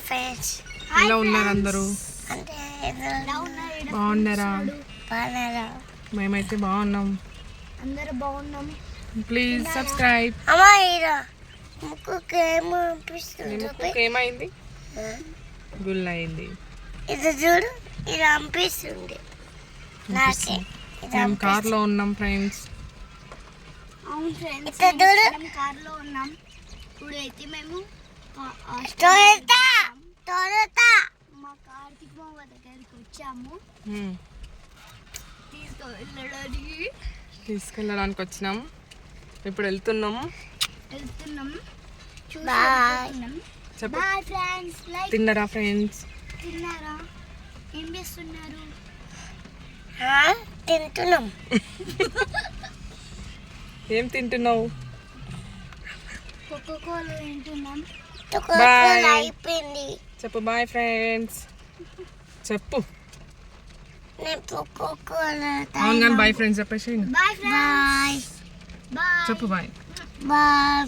Friends ఎలా ఉన్నారు అందరూ? అంటే బాగున్నారా? బాగున్నారా? మేమైతే బాగున్నాం. అందరూ బాగున్నాం. Please subscribe. అమ్మా ఈరా ముక్కుకి ఏమో అనిపిస్తుంది. ముక్కుకి ఏమైంది? గుల్ అయింది. ఇది చూడు, ఇది అనిపిస్తుంది నాకే. మేము కార్లో ఉన్నాం ఫ్రెండ్స్. అవును ఫ్రెండ్స్, ఇట్లా చూడు. మేము కార్లో ఉన్నాం. ఇప్పుడు అయితే మేము టొయోటా టొయోటా మా కార్తీక్ మామ దగ్గరికి వచ్చాము మ్మ్. తీసుకెళ్ళడానికి వచ్చినాం. ఇప్పుడు వెళ్తున్నాము. బాయ్. చెప్పు. Bye friends. లైక్ తిన్నారా ఫ్రెండ్స్? తిన్నారా? ఏం చేస్తున్నారు? తింటున్నాం. ఏం తింటున్నావు? కోకోకోలా తింటున్నాం. కోకోకోలా అయిపోయింది. చెప్పు బాయ్ ఫ్రెండ్స్. చెప్పు. నేను కోకోకోలా అవును కానీ బాయ్ ఫ్రెండ్స్ చెప్పేసి బాయ్ ఫ్రెండ్స్. Bye bye. చెప్పు బాయ్. బాయ్.